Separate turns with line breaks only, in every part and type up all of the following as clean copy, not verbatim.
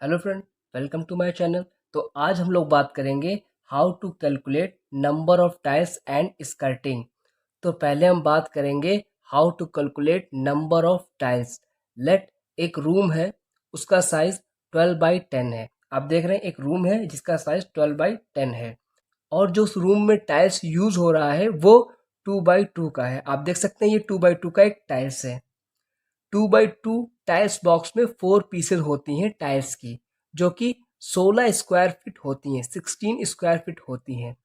Hello friend, welcome to my channel. तो आज हम लोग बात करेंगे how to calculate number of tiles and skirting. तो पहले हम बात करेंगे how to calculate number of tiles. Let एक रूम है, उसका साइज 12x10 है। आप देख रहे हैं एक रूम है जिसका साइज 12x10 है और जो उस रूम में टाइल्स यूज हो रहा है वो 2x2 का है। आप देख सकते हैं ये 2x2 का एक टाइल्स है। 2x2 टाइल्स बॉक्स में 4 पीसेस होती हैं टाइल्स की, जो कि 16 स्क्वायर फीट होती हैं, 16 स्क्वायर फीट होती हैं।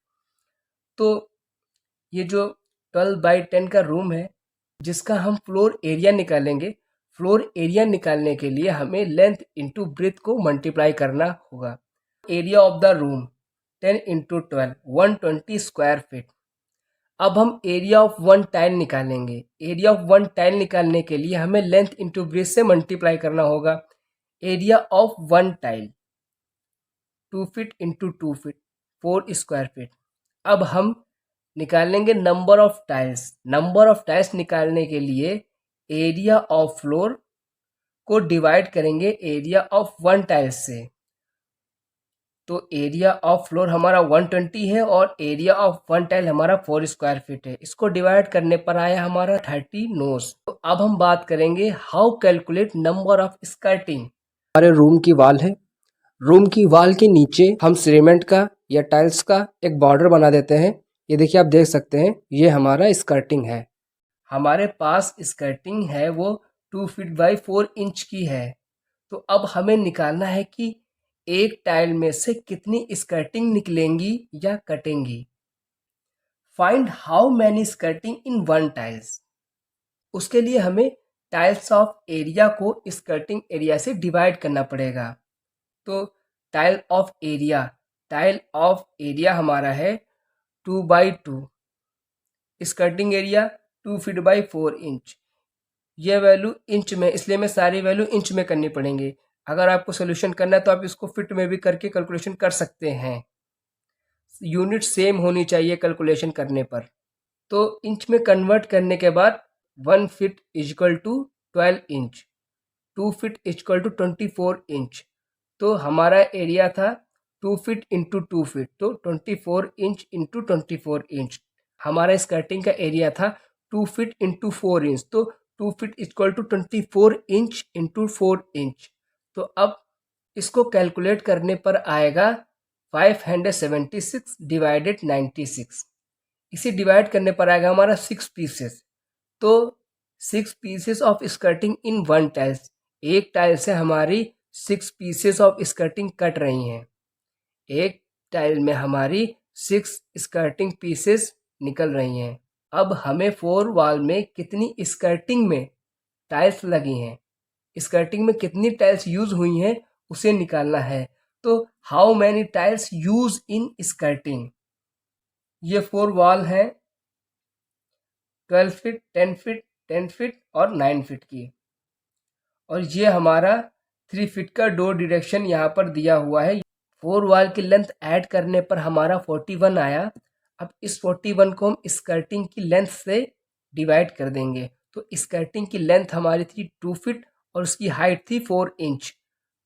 तो ये जो 12x10 का रूम है जिसका हम फ्लोर एरिया निकालेंगे, फ्लोर एरिया निकालने के लिए हमें लेंथ इंटू ब्रेथ को मल्टीप्लाई करना होगा। Area of the room 10 into 12 120 square feet. अब हम एरिया ऑफ वन टाइल निकालेंगे। एरिया ऑफ वन टाइल निकालने के लिए हमें लेंथ इंटू ब्रेथ से मल्टीप्लाई करना होगा। Area of one tile 2 feet into 2 feet 4 square feet. अब हम निकालेंगे number of tiles. Number of tiles निकालने के लिए एरिया ऑफ फ्लोर को डिवाइड करेंगे एरिया ऑफ वन टाइल्स से। तो एरिया ऑफ फ्लोर हमारा 120 है और एरिया ऑफ वन टाइल हमारा 4 स्क्वायर फीट है। इसको डिवाइड करने पर आया हमारा 30 नोस। तो अब हम बात करेंगे how calculate number of skirting. हमारे रूम की वॉल है, रूम की वॉल के नीचे हम सीमेंट का या टाइल्स का एक बॉर्डर बना देते हैं। ये देखिए, आप देख सकते हैं ये हमारा स्कर्टिंग है। हमारे पास स्कर्टिंग है वो 2 फीट बाई 4 इंच की है। तो अब हमें निकालना है कि एक टाइल में से कितनी स्कर्टिंग निकलेंगी या कटेंगी। Find how many skirting in one tiles. उसके लिए हमें टाइल्स ऑफ एरिया को स्कर्टिंग एरिया से डिवाइड करना पड़ेगा। तो टाइल ऑफ एरिया हमारा है 2x2, skirting area 2 feet by 4 inch. ये वैल्यू इंच में, इसलिए मैं सारी वैल्यू इंच में करनी पड़ेंगे। अगर आपको सोल्यूशन करना है तो आप इसको फिट में भी करके कैलकुलेशन कर सकते हैं। यूनिट सेम होनी चाहिए कैलकुलेशन करने पर। तो इंच में कन्वर्ट करने के बाद 1 feet is equal to 12 inch, 2 feet is equal to 24 inch. तो हमारा एरिया था 2 फीट इंटू 2 फीट, तो 24 इंच इंटू 24 इंच। हमारा स्कर्टिंग का एरिया था 2 फीट इंटू 4 इंच, तो 2 feet equal to 24 inch into 4 inch. तो अब इसको कैलकुलेट करने पर आएगा 576 डिवाइडेड 96। इसे डिवाइड करने पर आएगा हमारा 6 पीसेस। तो 6 pieces of skirting in one tiles. एक टाइल से हमारी 6 पीसेस ऑफ स्कर्टिंग कट रही हैं। एक टाइल में हमारी 6 स्कर्टिंग पीसेस निकल रही हैं। अब हमें 4 वॉल में कितनी स्कर्टिंग में टाइल्स लगी हैं, स्कर्टिंग में कितनी टाइल्स यूज हुई हैं उसे निकालना है। तो how many tiles use in skirting. ये 4 वॉल है 12 फीट 10 फीट 10 फीट और 9 फीट की, और ये हमारा 3 फीट का डोर डायरेक्शन यहाँ पर दिया हुआ है। 4 वॉल की लेंथ ऐड करने पर हमारा 41 आया। अब इस 41 को हम स्कर्टिंग की लेंथ से डिवाइड कर देंगे। तो स्कर्टिंग की लेंथ हमारी थी 2 फीट और उसकी हाइट थी 4 इंच।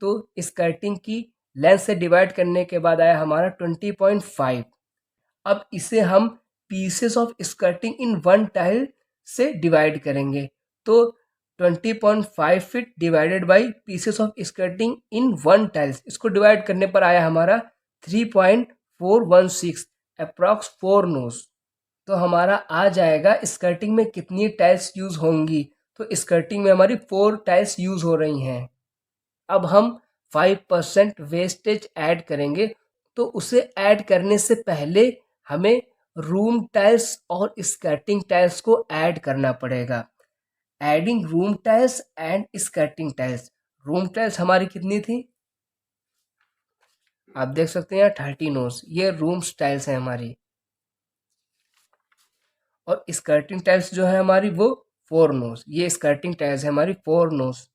तो स्कर्टिंग की लेंथ से डिवाइड करने के बाद आया हमारा 20.5। अब इसे हम pieces of skirting in one tile से डिवाइड करेंगे। तो 20.5 feet divided by pieces of skirting in one tiles, इसको डिवाइड करने पर आया हमारा 3.416 अप्रॉक्स 4 नोज। तो हमारा आ जाएगा स्कर्टिंग में कितनी टाइल्स यूज होंगी। तो स्कर्टिंग में हमारी 4 टाइल्स यूज हो रही हैं। अब हम 5% वेस्टेज ऐड करेंगे। तो उसे ऐड करने से पहले हमें रूम टाइल्स और स्कर्टिंग टाइल्स को ऐड करना पड़ेगा। Adding room tiles and skirting tiles. Room tiles हमारी कितनी थी, आप देख सकते हैं 30 नोज। ये रूम टाइल्स है हमारी, और स्कर्टिंग टाइल्स जो है हमारी वो 4 नोज। ये स्कर्टिंग टाइल्स है हमारी 4 नोज।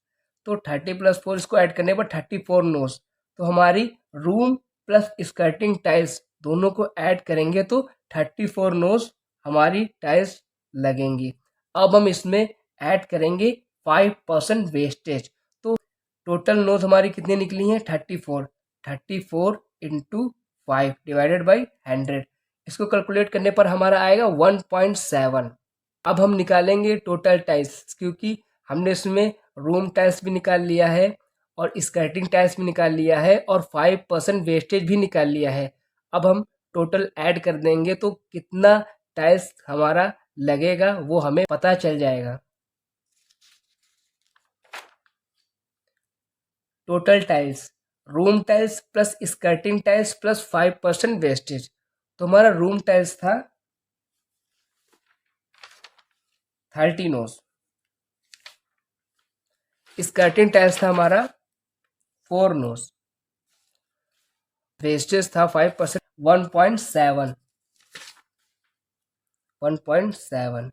तो 30 + 4 इसको ऐड करने पर 34 नोज। तो हमारी रूम प्लस स्कर्टिंग टाइल्स दोनों को ऐड करेंगे तो 34 नोज हमारी टाइल्स लगेंगी। अब हम इसमें ऐड करेंगे 5% वेस्टेज। तो टोटल नोज हमारी कितनी निकली हैं 34। 34 इंटू 5 डिवाइडेड बाई 100, इसको कैलकुलेट करने पर हमारा आएगा 1.7। अब हम निकालेंगे टोटल टाइल्स, क्योंकि हमने इसमें रूम टाइल्स भी निकाल लिया है और स्कर्टिंग टाइल्स भी निकाल लिया है और 5% वेस्टेज भी निकाल लिया है। अब हम टोटल ऐड कर देंगे तो कितना टाइल्स हमारा लगेगा वो हमें पता चल जाएगा। Total tiles, room tiles plus skirting tiles plus 5% wastage. तो हमारा रूम टाइल्स था 30 नोज, स्कर्टिंग टाइल्स था हमारा 4 नोज, वेस्टेज था 5%, 1.7।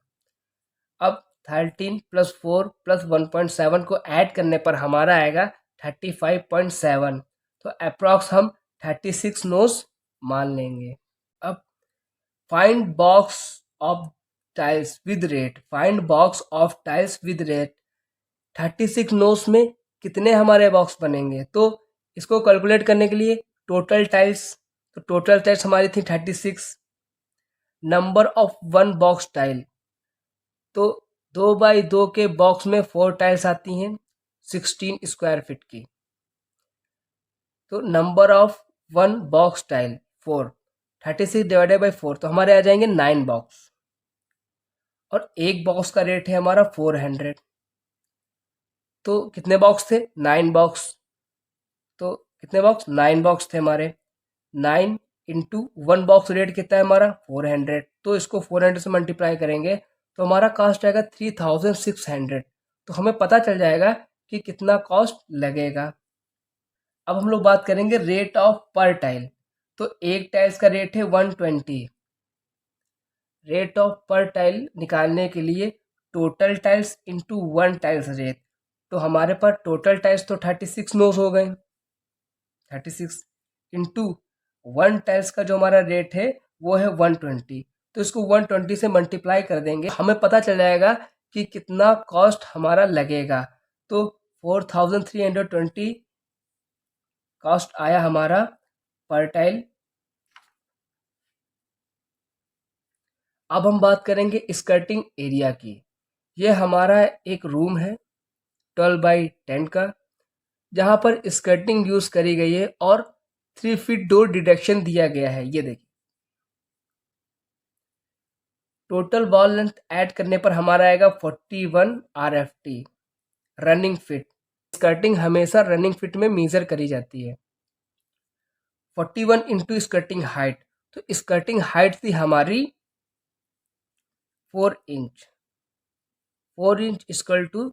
अब 13 प्लस 4 प्लस 1.7 को ऐड करने पर हमारा आएगा 35.7। तो अप्रॉक्स हम 36 नोज मान लेंगे। अब find box of tiles with rate, find box of tiles with rate. 36 नोज में कितने हमारे बॉक्स बनेंगे, तो इसको कैलकुलेट करने के लिए टोटल टाइल्स, तो टोटल टाइल्स हमारी थी 36। Number of one box tile, तो 2x2 के बॉक्स में 4 टाइल्स आती हैं 16 स्क्वायर फीट की। तो number of one box tile 4, 36 divided by 4, तो हमारे आ जाएंगे 9 बॉक्स। और एक बॉक्स का रेट है हमारा 400। तो कितने बॉक्स थे 9 बॉक्स। तो कितने बॉक्स 9 बॉक्स थे हमारे। 9 इंटू वन बॉक्स रेट कितना है हमारा 400। तो इसको 400 से मल्टीप्लाई करेंगे तो हमारा कॉस्ट आएगा 3600। तो हमें पता चल जाएगा कि कितना कॉस्ट लगेगा। अब हम लोग बात करेंगे रेट ऑफ पर टाइल। तो एक टाइल्स का रेट है 120। रेट ऑफ पर टाइल निकालने के लिए total tiles into one tiles rate. तो हमारे पास टोटल टाइल्स तो 36 नोज हो गए, 36 इंटू वन टाइल्स का जो हमारा रेट है वो है 120। तो इसको 120 से मल्टीप्लाई कर देंगे, हमें पता चल जाएगा कि कितना कॉस्ट हमारा लगेगा। तो 4320 कॉस्ट आया हमारा पर टाइल। अब हम बात करेंगे स्कर्टिंग एरिया की। ये हमारा एक रूम है 12x10 का, जहाँ पर स्कर्टिंग यूज करी गई है और 3 फीट डोर डिडक्शन दिया गया है। ये देखिए टोटल वॉल लेंथ ऐड करने पर हमारा आएगा 41 RFT रनिंग फिट। स्कर्टिंग हमेशा रनिंग फिट में मेजर करी जाती है। 41 इंटू स्कर्टिंग हाइट, तो स्कर्टिंग हाइट थी हमारी 4 inch. 4 inch equal to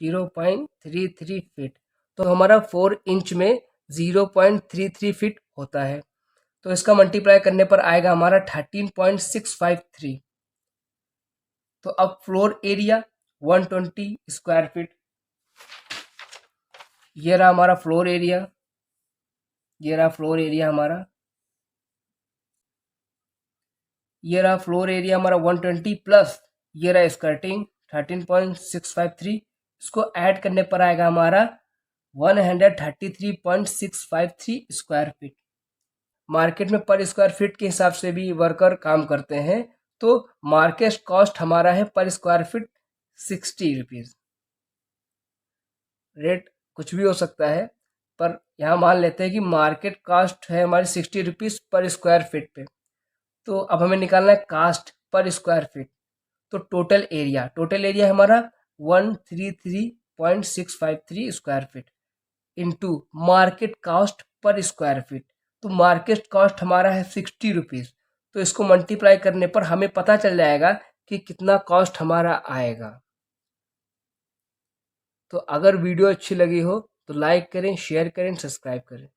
0.33 feet. तो हमारा 4 इंच में 0.33 फीट होता है। तो इसका मल्टीप्लाई करने पर आएगा हमारा 13.653। तो अब फ्लोर एरिया 120 स्क्वायर फीट। ये रहा हमारा फ्लोर एरिया, ये रहा फ्लोर एरिया हमारा, ये रहा फ्लोर एरिया हमारा 120 प्लस ये रहा स्कर्टिंग 13.653। इसको ऐड करने पर आएगा हमारा 133.653 स्क्वायर फीट। मार्केट में पर स्क्वायर फीट के हिसाब से भी वर्कर काम करते हैं। तो मार्केट कॉस्ट हमारा है पर स्क्वायर फीट 60 रुपीज़। रेट कुछ भी हो सकता है, पर यहाँ मान लेते हैं कि मार्केट कॉस्ट है हमारी 60 रुपीज़ पर स्क्वायर फीट पे। तो अब हमें निकालना है कास्ट पर स्क्वायर फीट। तो टोटल एरिया, टोटल एरिया हमारा 133.653 square feet into market cost per square feet. तो मार्केट कॉस्ट हमारा है 60 रुपीज़। तो इसको मल्टीप्लाई करने पर हमें पता चल जाएगा कि कितना कॉस्ट हमारा आएगा। तो अगर वीडियो अच्छी लगी हो तो लाइक करें, शेयर करें, सब्सक्राइब करें।